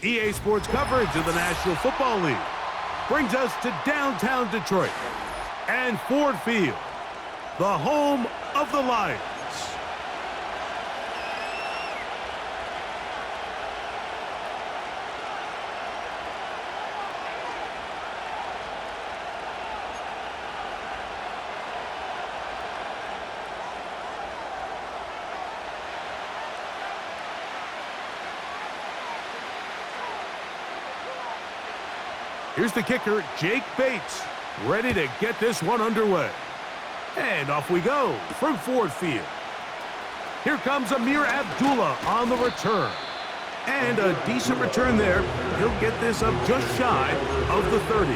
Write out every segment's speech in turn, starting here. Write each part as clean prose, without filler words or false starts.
EA Sports coverage of the National Football League brings us to downtown Detroit and Ford Field, the home of the Lions. Here's the kicker, Jake Bates, ready to get this one underway. And off we go from Ford Field. Here comes Amir Abdullah on the return. And a decent return there. He'll get this up just shy of the 30.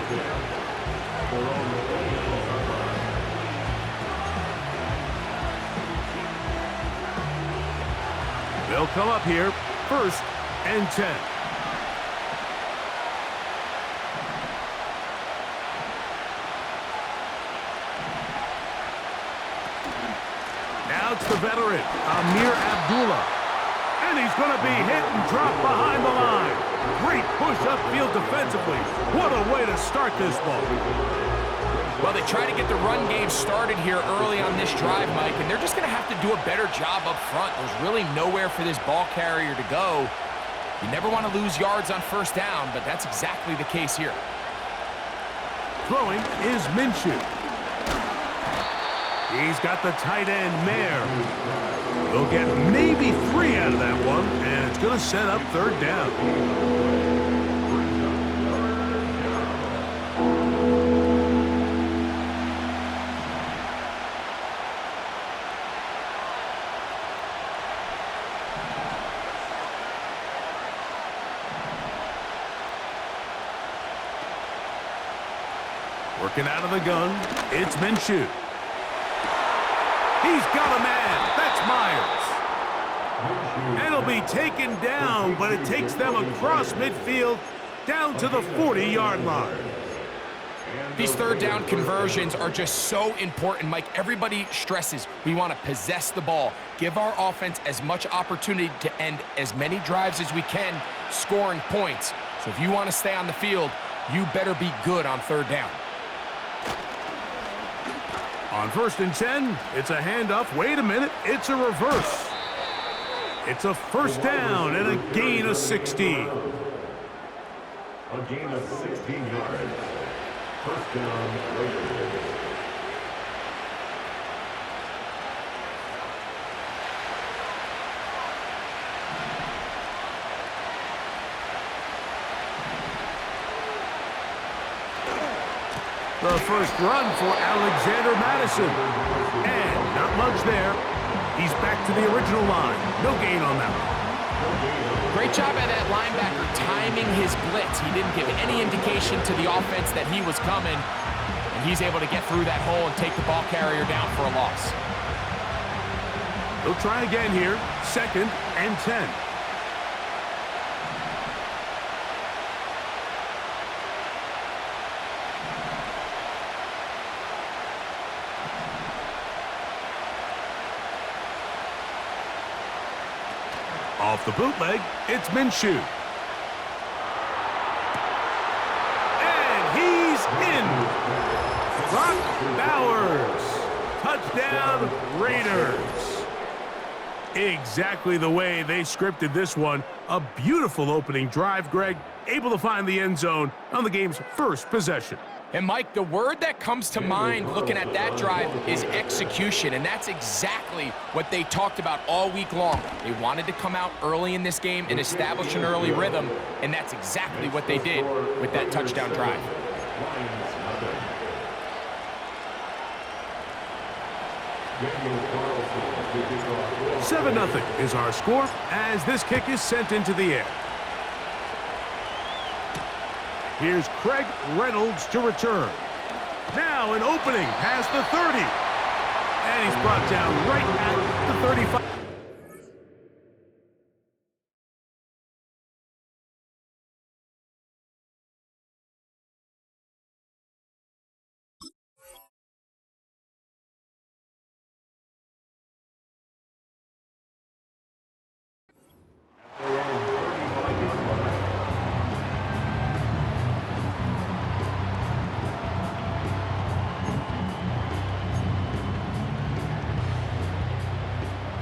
They'll come up here, 1st and 10. It's the veteran, Amir Abdullah. And he's going to be hit and dropped behind the line. Great push upfield defensively. What a way to start this ball. Well, they try to get the run game started here early on this drive, Mike, and they're just going to have to do a better job up front. There's really nowhere for this ball carrier to go. You never want to lose yards on 1st down, but that's exactly the case here. Throwing is Minshew. He's got the tight end, Mayer. They'll get maybe 3 out of that one, and it's going to set up 3rd down. Working out of the gun, it's Minshew. He's got a man. That's Myers. And he'll be taken down, but it takes them across midfield down to the 40-yard line. These third down conversions are just so important, Mike. Everybody stresses we want to possess the ball, give our offense as much opportunity to end as many drives as we can, scoring points. So if you want to stay on the field, you better be good on third down. On 1st and 10, it's a handoff. Wait a minute, it's a reverse. It's a first down and a gain of 16. A gain of 16 yards. First down, Raiders. The first run for Alexander Madison. And not much there. He's back to the original line. No gain on that one. Great job by that linebacker timing his blitz. He didn't give any indication to the offense that he was coming, and he's able to get through that hole and take the ball carrier down for a loss. He'll try again here. 2nd and 10. Off the bootleg, it's Minshew. And he's in. Brock Bowers. Touchdown, Raiders. Exactly the way they scripted this one. A beautiful opening drive, Greg. Able to find the end zone on the game's first possession. And, Mike, the word that comes to mind looking at that drive is execution, and that's exactly what they talked about all week long. They wanted to come out early in this game and establish an early rhythm, and that's exactly what they did with that touchdown drive. 7-0 is our score as this kick is sent into the air. Here's Craig Reynolds to return. Now an opening past the 30. And he's brought down right at the 35.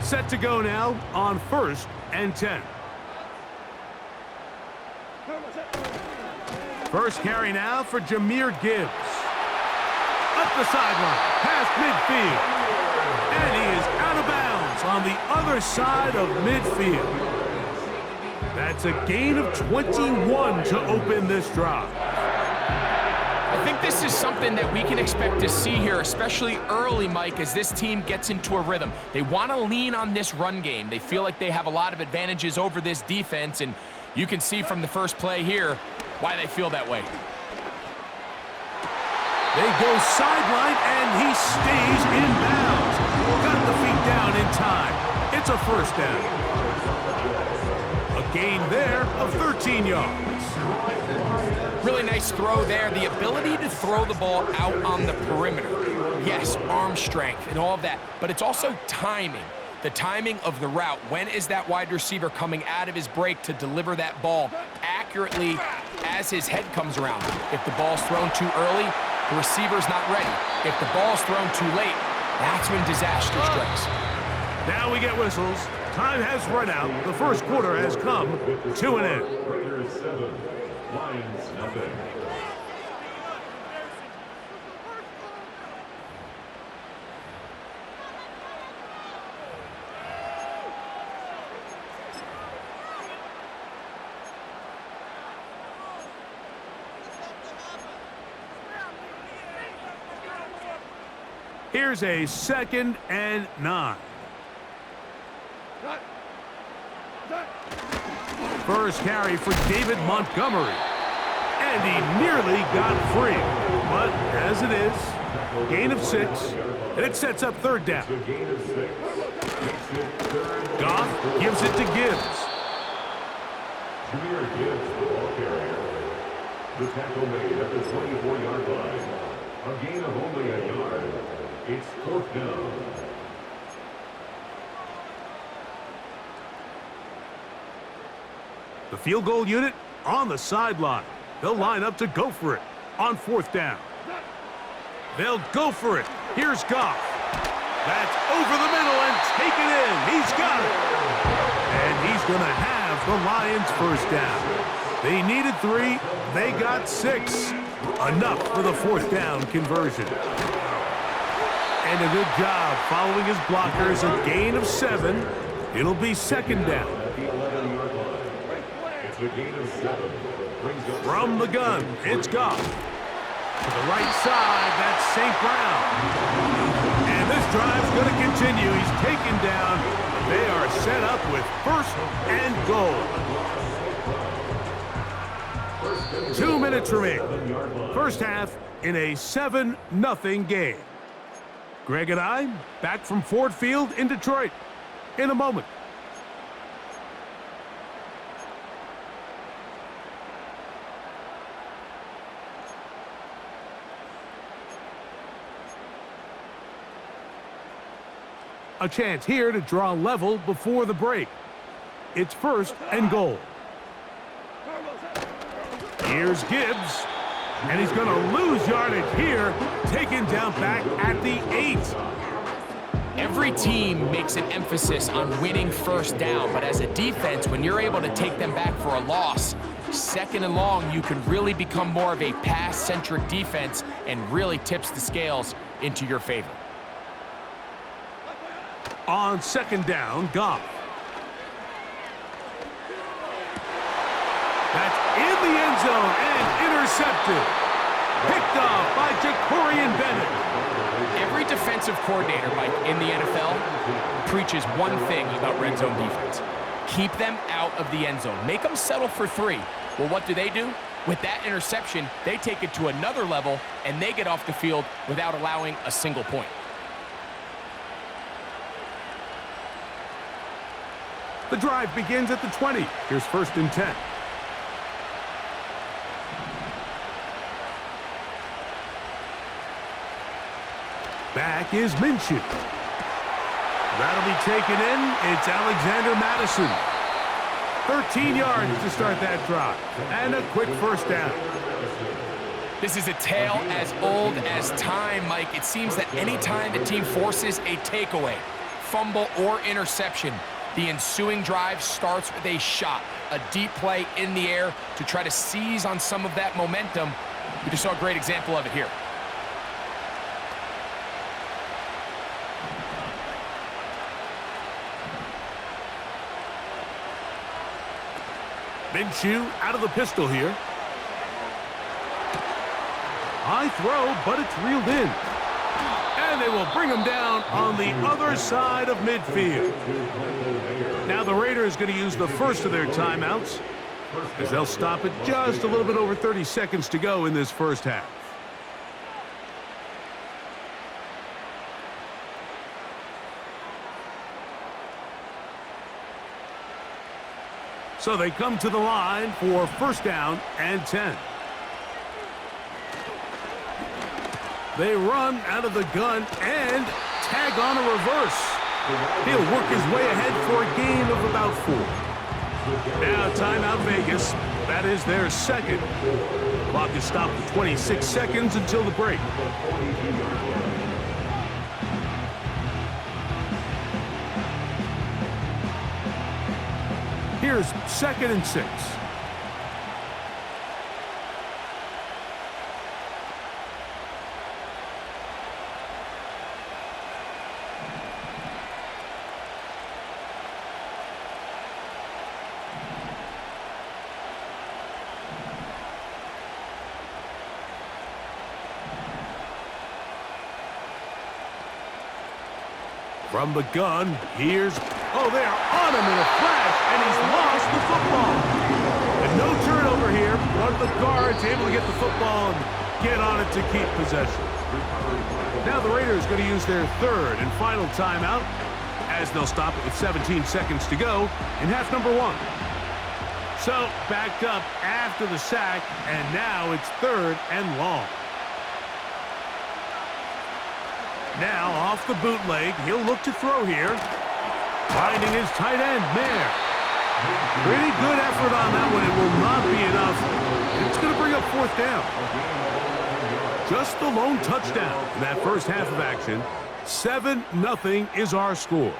Set to go now on 1st and 10. First carry now for Jahmyr Gibbs. Up the sideline, past midfield. And he is out of bounds on the other side of midfield. That's a gain of 21 to open this drive. I think this is something that we can expect to see here, especially early, Mike, as this team gets into a rhythm. They want to lean on this run game. They feel like they have a lot of advantages over this defense, and you can see from the first play here why they feel that way. They go sideline, and he stays in bounds. Got the feet down in time. It's a first down. A gain there of 13 yards. Really nice throw there. The ability to throw the ball out on the perimeter. Yes, arm strength and all of that, but it's also timing. The timing of the route. When is that wide receiver coming out of his break to deliver that ball accurately as his head comes around? If the ball's thrown too early, the receiver's not ready. If the ball's thrown too late, that's when disaster strikes. Now we get whistles. Time has run out. The first quarter has come to an end. Raiders 7, Lions nothing. Here's a 2nd and 9. First carry for David Montgomery. And he nearly got free. But as it is, gain of 6, and it sets up third down. Goff gives it to Gibbs. Jahmyr Gibbs, the ball carrier. The tackle made at the 24-yard line. A gain of only a yard. It's fourth down. The field goal unit on the sideline. They'll line up to go for it on fourth down. They'll go for it. Here's Goff. That's over the middle and taken in. He's got it. And he's going to have the Lions first down. They needed 3. They got 6. Enough for the fourth down conversion. And a good job following his blockers. A gain of 7. It'll be second down. From the gun, it's Goff. To the right side, that's St. Brown. And this drive's going to continue. He's taken down. They are set up with first and goal. 2 minutes remaining. First half in a 7-0 game. Greg and I back from Ford Field in Detroit in a moment. A chance here to draw level before the break. It's first and goal. Here's Gibbs, and he's going to lose yardage here, taken down back at the 8. Every team makes an emphasis on winning first down, but as a defense, when you're able to take them back for a loss, second and long, you can really become more of a pass-centric defense and really tips the scales into your favor. On second down, Goff. That's in the end zone and intercepted. Picked off by Jacorian Bennett. Every defensive coordinator, Mike, in the NFL preaches one thing about red zone defense. Keep them out of the end zone. Make them settle for 3. Well, what do? With that interception, they take it to another level, and they get off the field without allowing a single point. The drive begins at the 20. Here's first and 10. Back is Minshew. That'll be taken in. It's Alexander Madison. 13 yards to start that drive. And a quick first down. This is a tale as old as time, Mike. It seems that any time the team forces a takeaway, fumble, or interception, the ensuing drive starts with a shot, a deep play in the air to try to seize on some of that momentum. We just saw a great example of it here. Minshew out of the pistol here. High throw, but it's reeled in. And they will bring him down on the other side of midfield. Now the Raiders going to use the first of their timeouts, as they'll stop it just a little bit over 30 seconds to go in this first half. So they come to the line for first down and 10. They run out of the gun and tag on a reverse. He'll work his way ahead for a gain of about 4. Now timeout Vegas. That is their second. Clock is stopped at 26 seconds until the break. Here's second and 6. From the gun, here's... Oh, they're on him in a flash, and he's lost the football. And no turnover here. One of the guards able to get the football. get on it to keep possession. Now the Raiders going to use their third and final timeout as they'll stop it with 17 seconds to go in half number 1. So backed up after the sack, and now it's third and long. Now off the bootleg, he'll look to throw here. Finding his tight end, Mayer. Pretty good effort on that one. It will not be enough. It's going to bring up fourth down. Just the lone touchdown in that first half of action. 7-0 is our score.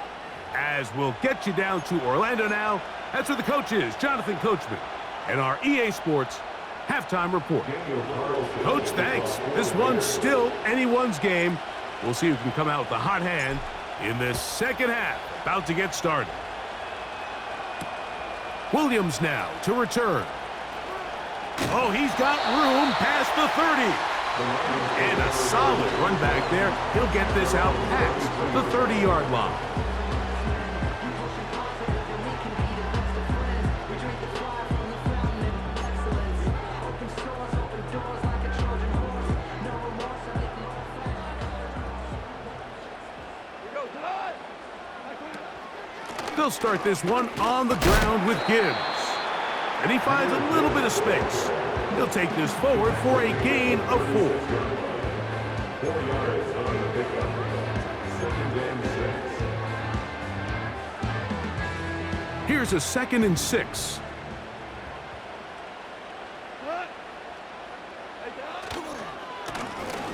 As we'll get you down to Orlando now. That's where the coach is, Jonathan Coachman, and our EA Sports halftime report. Coach, thanks. This one's still anyone's game. We'll see who can come out with the hot hand in this second half. About to get started. Williams now to return. Oh, he's got room past the 30. And a solid run back there. He'll get this out past the 30-yard line. They'll start this one on the ground with Gibbs. And he finds a little bit of space. He'll take this forward for a gain of 4. 4 yards on the pickup. 2nd and 6. Here's a 2nd and 6.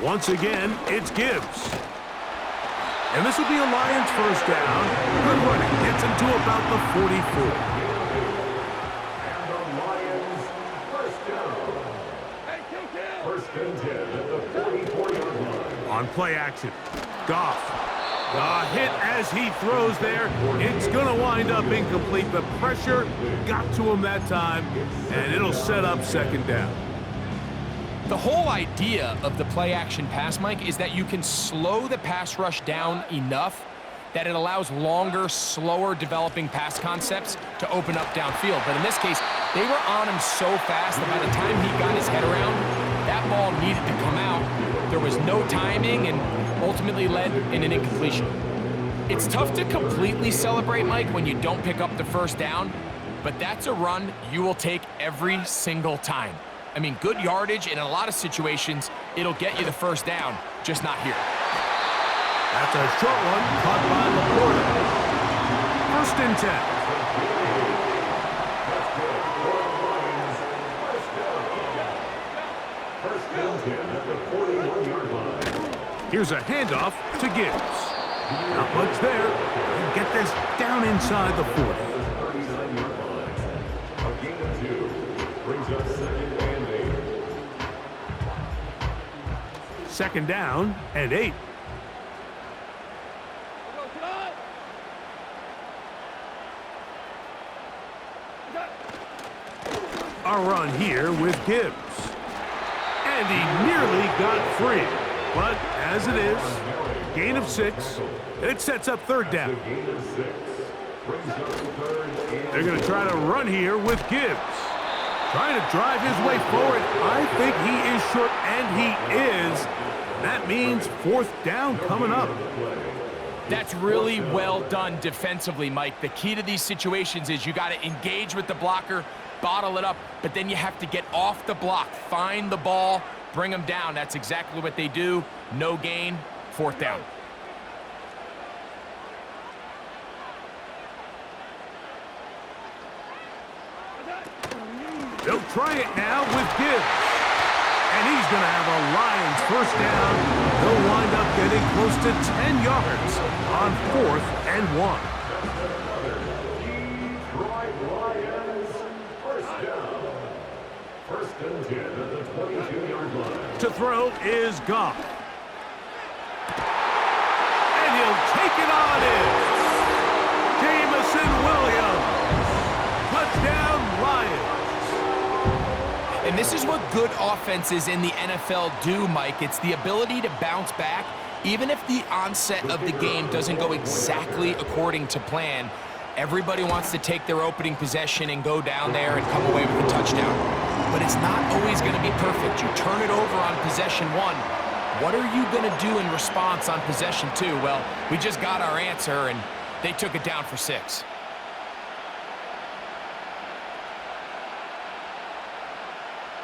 Once again, it's Gibbs. And this will be a Lions first down. Good running. Gets him to about the 44. And the Lions first down. First and 10 at the 44-yard line. On play action, Goff. A hit as he throws there. It's going to wind up incomplete. The pressure got to him that time, and it'll set up 2nd down. The whole idea of the play-action pass, Mike, is that you can slow the pass rush down enough that it allows longer, slower developing pass concepts to open up downfield. But in this case, they were on him so fast that by the time he got his head around, that ball needed to come out. There was no timing and ultimately led in an incompletion. It's tough to completely celebrate, Mike, when you don't pick up the first down, but that's a run you will take every single time. I mean, good yardage, and in a lot of situations, it'll get you the first down, just not here. That's a short one, caught by Laporta. 1st and 10. Here's a handoff to Gibbs. Not much there. And get this down inside the 40. 39-yard line. A gain of 2 brings up 2nd and 8. 2nd down and 8. A run here with Gibbs. And he nearly got free. But as it is, gain of 6. And it sets up 3rd down. They're going to try to run here with Gibbs. Trying to drive his way forward. I think he is short, and he is. That means 4th down coming up. That's really well done defensively, Mike. The key to these situations is you got to engage with the blocker, bottle it up, but then you have to get off the block, find the ball, bring them down. That's exactly what they do. No gain, 4th down. They'll try it now with Gibbs. And he's going to have a Lions first down. They'll wind up getting close to 10 yards on 4th and 1. Detroit Lions first down. 1st and 10 at the 22-yard line. To throw is Goff. And he'll take it on in. Jamison Williams. Touchdown Lions. And this is what good offenses in the NFL do, Mike. It's the ability to bounce back, even if the onset of the game doesn't go exactly according to plan. Everybody wants to take their opening possession and go down there and come away with a touchdown. but it's not always going to be perfect. You turn it over on possession 1. What are you going to do in response on possession 2? Well, we just got our answer, and they took it down for 6.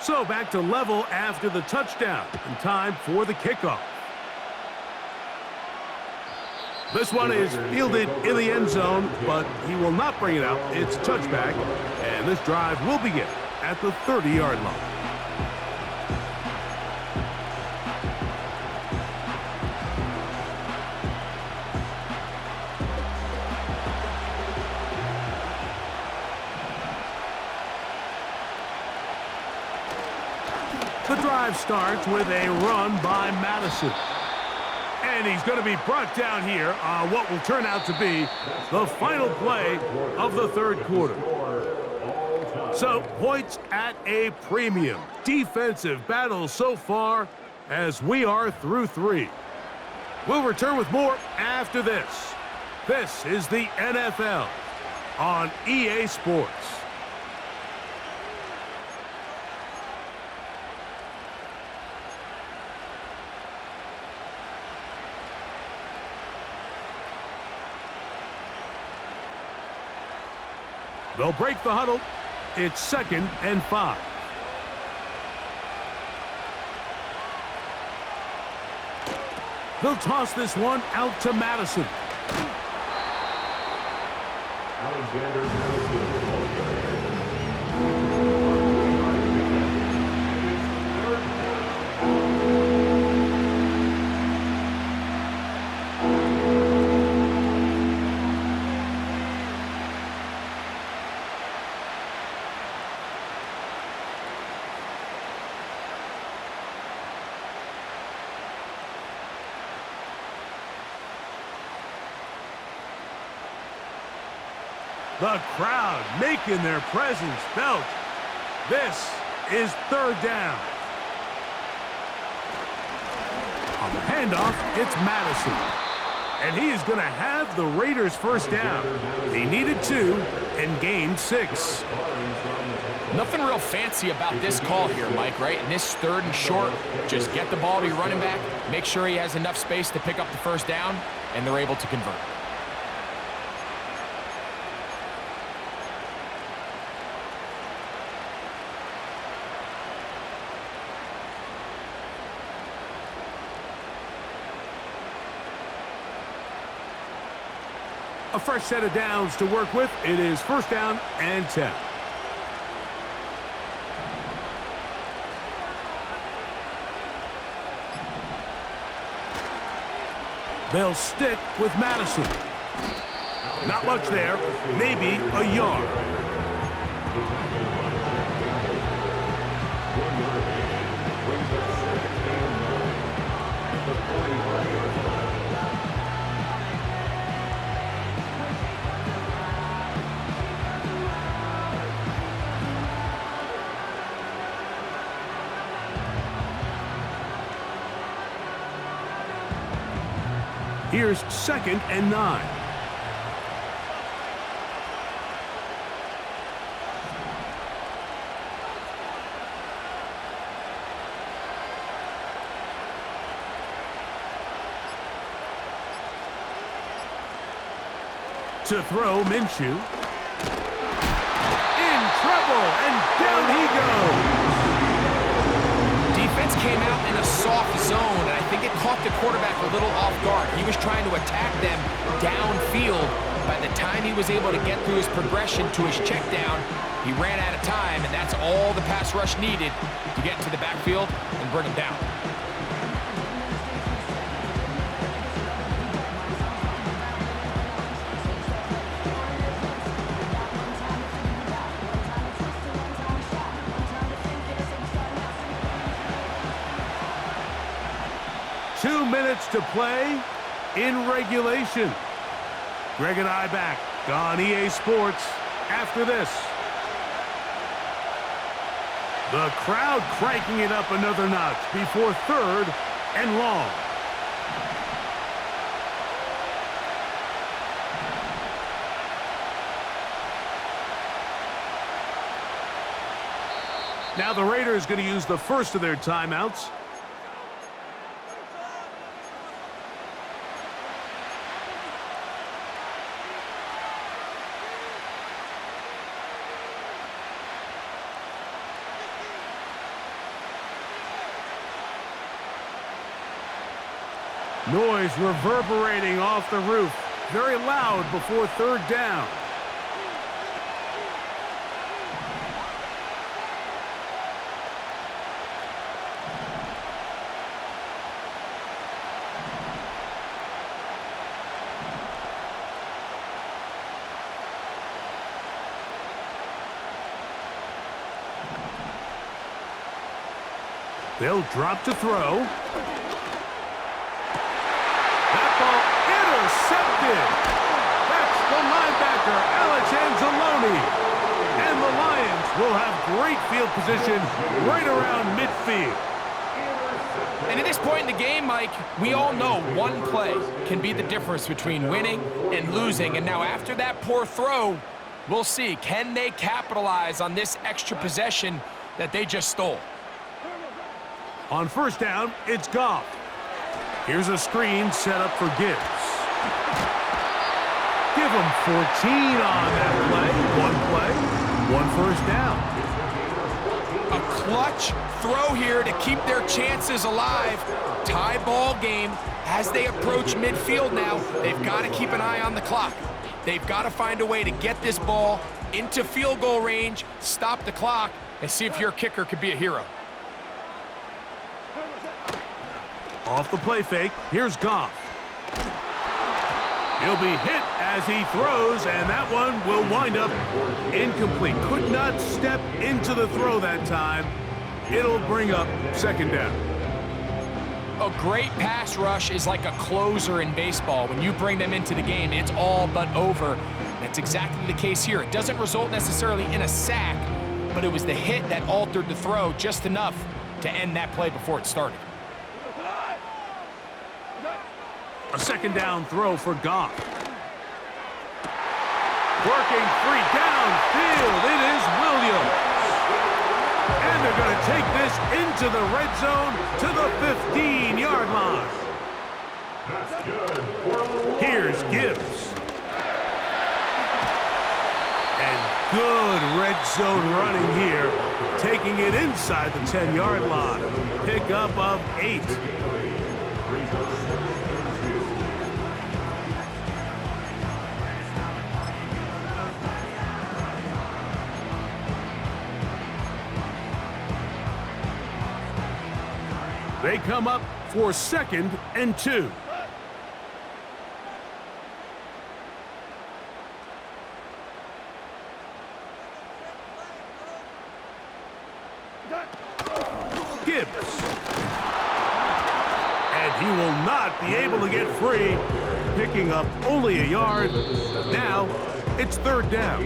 So back to level after the touchdown, and time for the kickoff. This one is fielded in the end zone, but he will not bring it out. It's touchback, and this drive will begin at the 30-yard line. The drive starts with a run by Madison. And he's going to be brought down here on what will turn out to be the final play of the third quarter. So, points at a premium. Defensive battle so far as we are through 3. We'll return with more after this. This is the NFL on EA Sports. They'll break the huddle. It's 2nd and 5. They'll toss this one out to Madison. Alexander Madison. The crowd making their presence felt. This is 3rd down. On the handoff, it's Madison. And he is going to have the Raiders first down. He needed 2 and gained 6. Nothing real fancy about this call here, Mike, right? In this 3rd and short, just get the ball to your running back, make sure he has enough space to pick up the first down, and they're able to convert. A fresh set of downs to work with. It is 1st down and 10. They'll stick with Madison. Not much there. Maybe a yard. Here's 2nd and 9. To throw, Minshew. In trouble, and down he goes. Defense came out in a soft zone, and I think it caught the quarterback a little off guard. He was trying to attack them downfield. By the time he was able to get through his progression to his check down, he ran out of time, and that's all the pass rush needed to get into the backfield and bring him down. To play in regulation. Greg and I back on EA Sports after this. The crowd cranking it up another notch before 3rd and long. Now the Raiders going to use the first of their timeouts. Noise reverberating off the roof. Very loud before third down. They'll drop to throw. That ball intercepted. That's the linebacker, Alex Anzalone. And the Lions will have great field position right around midfield. And at this point in the game, Mike, we all know one play can be the difference between winning and losing. And now after that poor throw, we'll see, can they capitalize on this extra possession that they just stole? On first down, it's Goff. Here's a screen set up for Gibbs. Give him 14 on that play. One first down. A clutch throw here to keep their chances alive. Tie ball game as they approach midfield now. They've got to keep an eye on the clock. They've got to find a way to get this ball into field goal range, stop the clock, and see if your kicker could be a hero. Off the play fake, here's Goff. He'll be hit as he throws, and that one will wind up incomplete. Could not step into the throw that time. It'll bring up second down. A great pass rush is like a closer in baseball. When you bring them into the game, it's all but over. That's exactly the case here. It doesn't result necessarily in a sack, but it was the hit that altered the throw just enough to end that play before it started. A second down throw for Goff. Working free downfield. It is Williams. And they're going to take this into the red zone to the 15-yard line. Here's Gibbs. And good red zone running here. Taking it inside the 10-yard line. Pickup of 8. They come up for second and 2. Gibbs. And he will not be able to get free. Picking up only a yard. Now it's third down.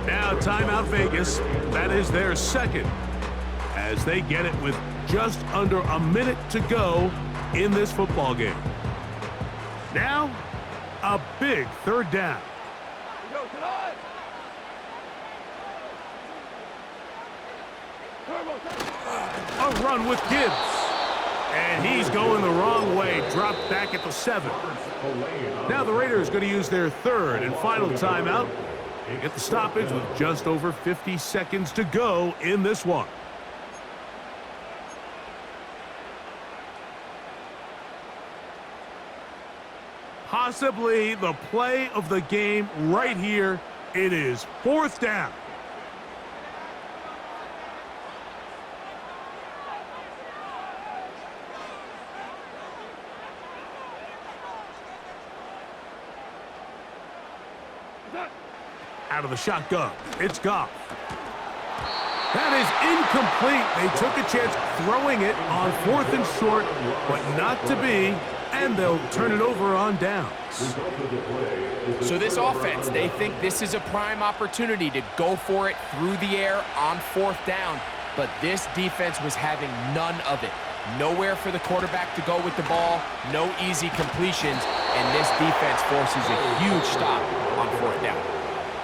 Now timeout Vegas. That is their second. As they get it with just under a minute to go in this football game. Now, a big third down. A run with Gibbs. And he's going the wrong way. Dropped back at the 7. Now the Raiders going to use their third and final timeout. They get the stoppage with just over 50 seconds to go in this one. Possibly the play of the game right here. It is fourth down. Out of the shotgun, it's Goff. That is incomplete. They took a chance throwing it on 4th and short, but not to be. And they'll turn it over on downs. So this offense, they think this is a prime opportunity to go for it through the air on 4th down. But this defense was having none of it. Nowhere for the quarterback to go with the ball, no easy completions, and this defense forces a huge stop on 4th down.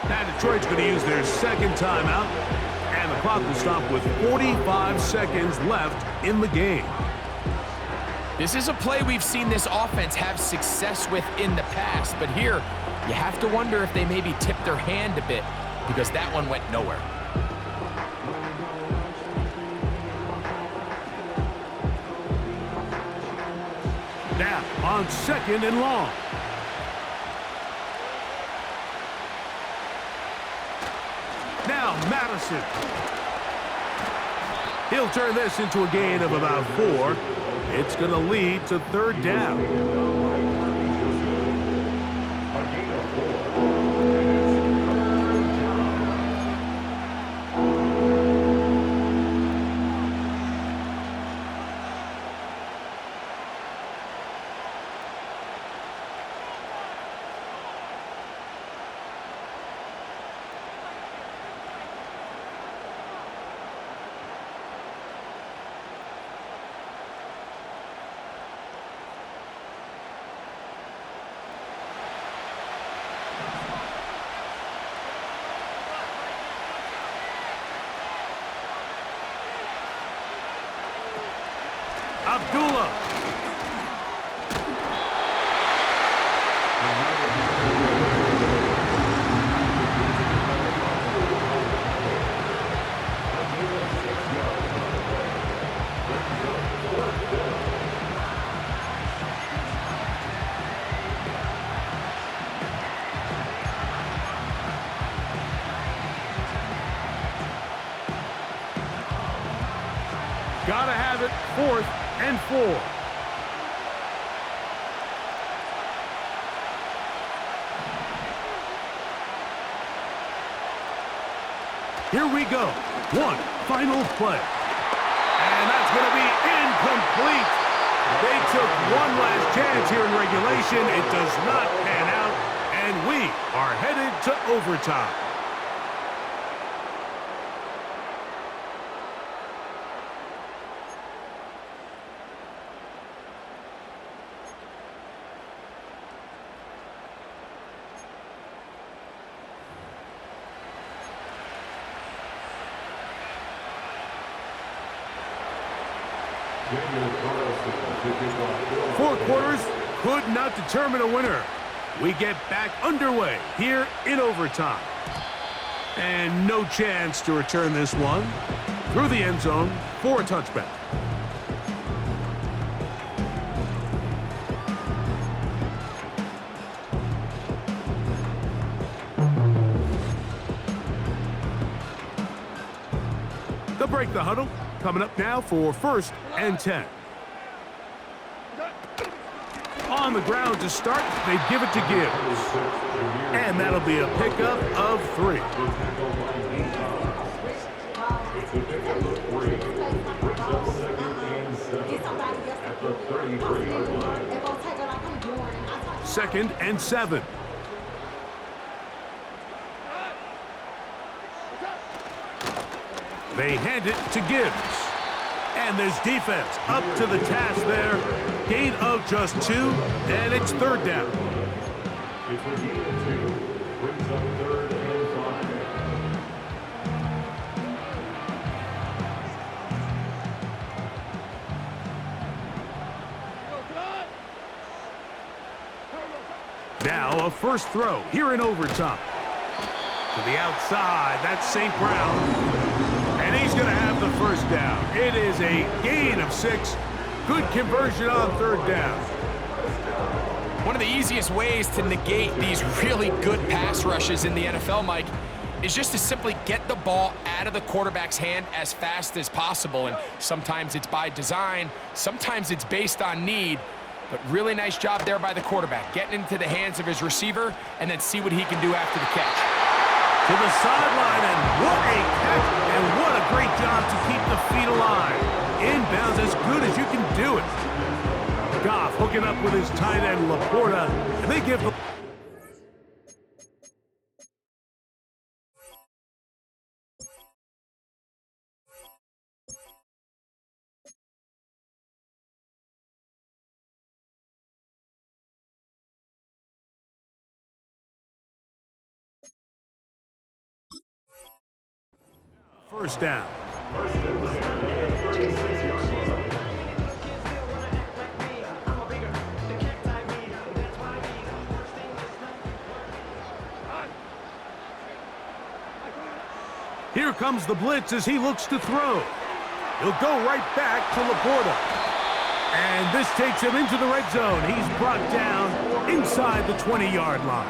Now Detroit's going to use their second timeout, and And the clock will stop with 45 seconds left in the game. This is a play we've seen this offense have success with in the past, but here you have to wonder if they maybe tipped their hand a bit because that one went nowhere. Now on 2nd and long. Now Madison. He'll turn this into a gain of about 4. It's going to lead to 3rd down. Abdullah. Gotta have it. 4th and 4. Here we go. One final play. And that's going to be incomplete. They took one last chance here in regulation. It does not pan out. And we are headed to overtime. Four quarters could not determine a winner. We get back underway here in overtime. And no chance to return this one through the end zone for a touchback. They'll break the huddle. Coming up now for 1st and 10. On the ground to start, they give it to Gibbs. And that'll be a pickup of 3. Second and 7. They hand it to Gibbs. And there's defense up to the task there. Gain of just 2, and it's 3rd down. It's a gain of 2. Brings up 3rd and 5. Now a first throw here in overtime. To the outside, that's St. Brown. And he's going to have the first down. It is a gain of 6. Good conversion on 3rd down. One of the easiest ways to negate these really good pass rushes in the NFL, Mike, is just to simply get the ball out of the quarterback's hand as fast as possible. And sometimes it's by design, sometimes it's based on need. But really nice job there by the quarterback, getting into the hands of his receiver and then see what he can do after the catch. To the sideline, and what a catch, and what a great job to keep the feet alive. Inbounds as good as you can do it. Goff hooking up with his tight end, Laporta, and they give the... First down. Here comes the blitz as he looks to throw. He'll go right back to Laporta. And this takes him into the red zone. He's brought down inside the 20-yard line.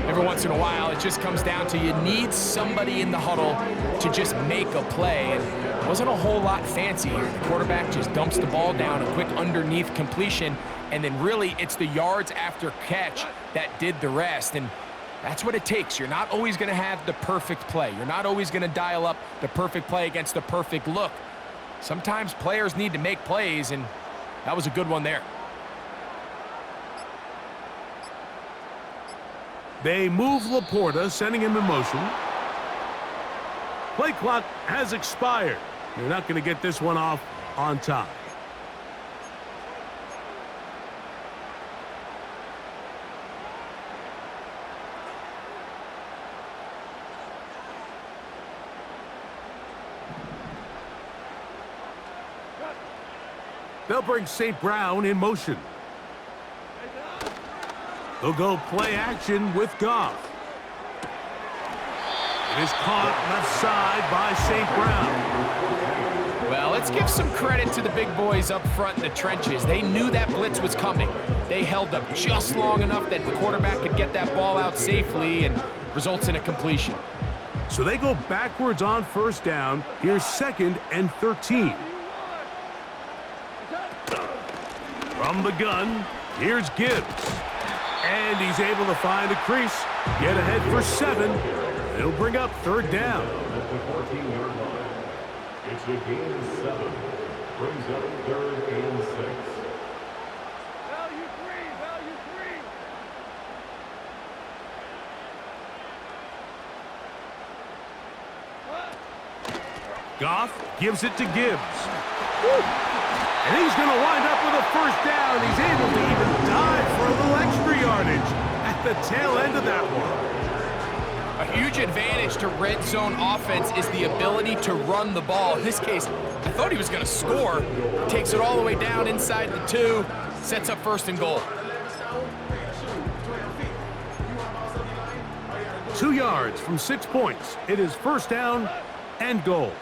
Every once in a while, it just comes down to you need somebody in the huddle to just make a play. And it wasn't a whole lot fancy here. The quarterback just dumps the ball down, a quick underneath completion, and then really it's the yards after catch that did the rest. And that's what it takes. You're not always going to have the perfect play. You're not always going to dial up the perfect play against the perfect look. Sometimes players need to make plays, and that was a good one there. They move Laporta, sending him in motion. Play clock has expired. You're not going to get this one off on time. They'll bring St. Brown in motion. They'll go play action with Goff. It is caught left side by St. Brown. Well, let's give some credit to the big boys up front in the trenches. They knew that blitz was coming. They held up just long enough that the quarterback could get that ball out safely and results in a completion. So they go backwards on first down. Here's 2nd and 13. From the gun, here's Gibbs. And he's able to find a crease, get ahead for 7. It'll bring up 3rd down. At the 14-yard line. It's a gain of 7. Brings up 3rd and 6. Value three. Goff gives it to Gibbs. Woo. And he's going to wind up with a 1st down. He's able to even dive for a little extra yardage at the tail end of that one. A huge advantage to red zone offense is the ability to run the ball. In this case, I thought he was going to score. Takes it all the way down inside the 2, sets up 1st and goal. 2 yards from 6 points. It is 1st down and goal.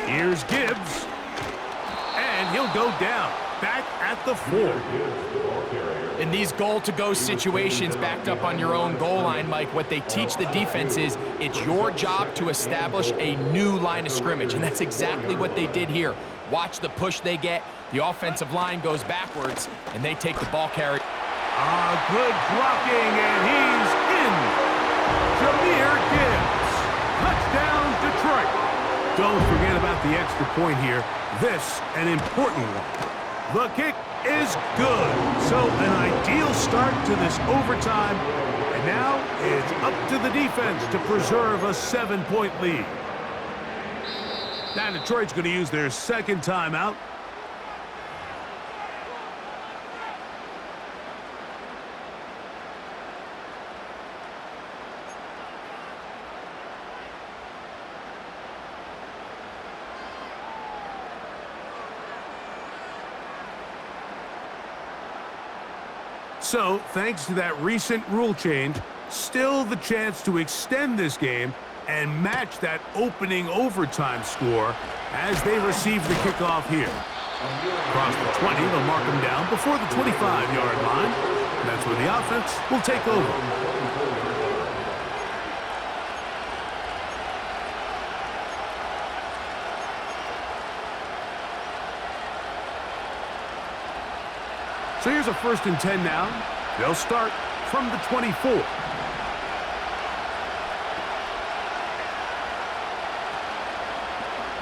Here's Gibbs. And he'll go down, back at the 4. In these goal-to-go situations backed up on your own goal line, Mike, what they teach the defense is it's your job to establish a new line of scrimmage, and that's exactly what they did here. Watch the push they get. The offensive line goes backwards, and they take the ball carry. Good blocking, and he's in. Jahmyr Gibbs. Touchdown, Detroit. Don't forget about the extra point here. This, an important one. The kick is good. So an ideal start to this overtime. And now it's up to the defense to preserve a 7-point lead. Now Detroit's going to use their 2nd timeout. So, thanks to that recent rule change, still the chance to extend this game and match that opening overtime score as they receive the kickoff here. Across the 20, they'll mark them down before the 25-yard line. That's where the offense will take over. So here's a 1st and 10 now. They'll start from the 24.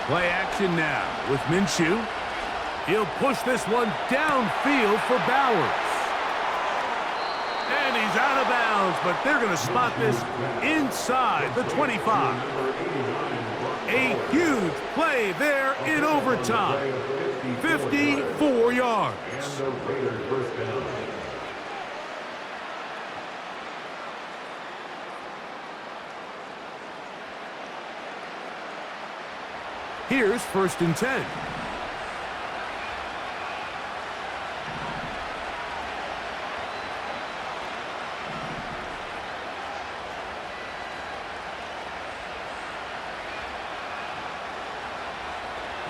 Play action now with Minshew. He'll push this one downfield for Bowers. And he's out of bounds, but they're going to spot this inside the 25. A huge play there in overtime. 54 yards. And the Raiders 1st down. Here's 1st and 10.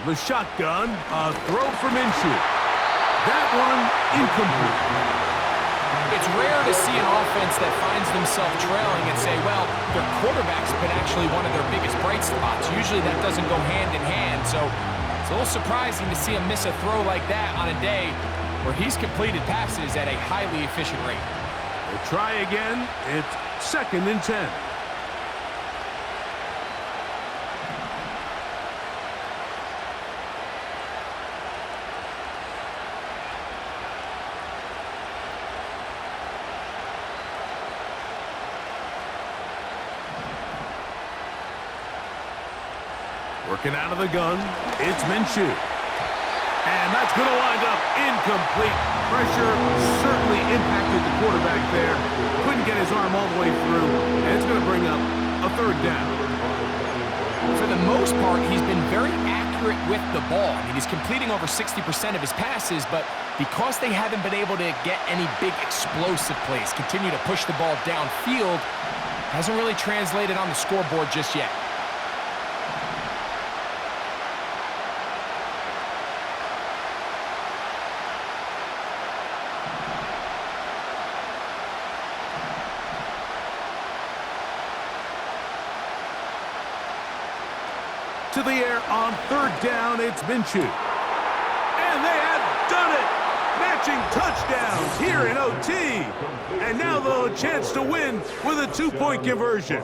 The shotgun, a throw for Minshew. That one, incomplete. It's rare to see an offense that finds themselves trailing and say, well, their quarterback's been actually one of their biggest bright spots. Usually that doesn't go hand in hand, so it's a little surprising to see him miss a throw like that on a day where he's completed passes at a highly efficient rate. We'll try again. It's 2nd and 10. Working out of the gun, it's Minshew. And that's going to wind up incomplete. Pressure certainly impacted the quarterback there. Couldn't get his arm all the way through, and it's going to bring up a 3rd down. For the most part, he's been very accurate with the ball. I mean, he's completing over 60% of his passes, but because they haven't been able to get any big explosive plays, continue to push the ball downfield, hasn't really translated on the scoreboard just yet. To the air on 3rd down, it's Minshew. And they have done it! Matching touchdowns here in OT. And now they'll have a chance to win with a 2-point conversion.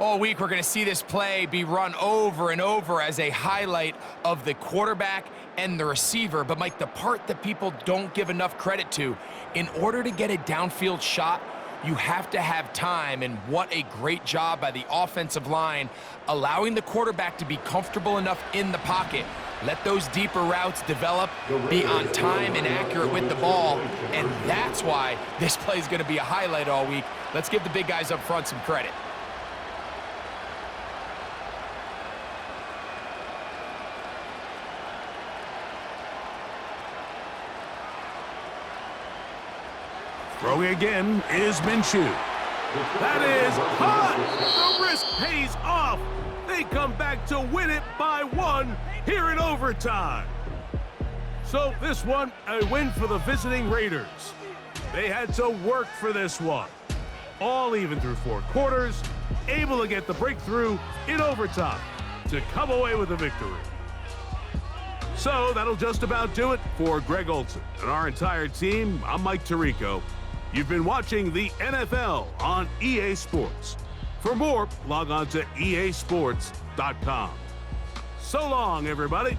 All week, we're going to see this play be run over and over as a highlight of the quarterback and the receiver. But, Mike, the part that people don't give enough credit to, in order to get a downfield shot, you have to have time, and what a great job by the offensive line, allowing the quarterback to be comfortable enough in the pocket. Let those deeper routes develop, be on time and accurate with the ball, and that's why this play is going to be a highlight all week. Let's give the big guys up front some credit. Throwing again is Minshew. That is hot! The risk pays off! They come back to win it by 1 here in overtime. So this one, a win for the visiting Raiders. They had to work for this one. All even through 4 quarters, able to get the breakthrough in overtime to come away with a victory. So that'll just about do it for Greg Olson and our entire team. I'm Mike Tirico. You've been watching the NFL on EA Sports. For more, log on to easports.com. So long, everybody.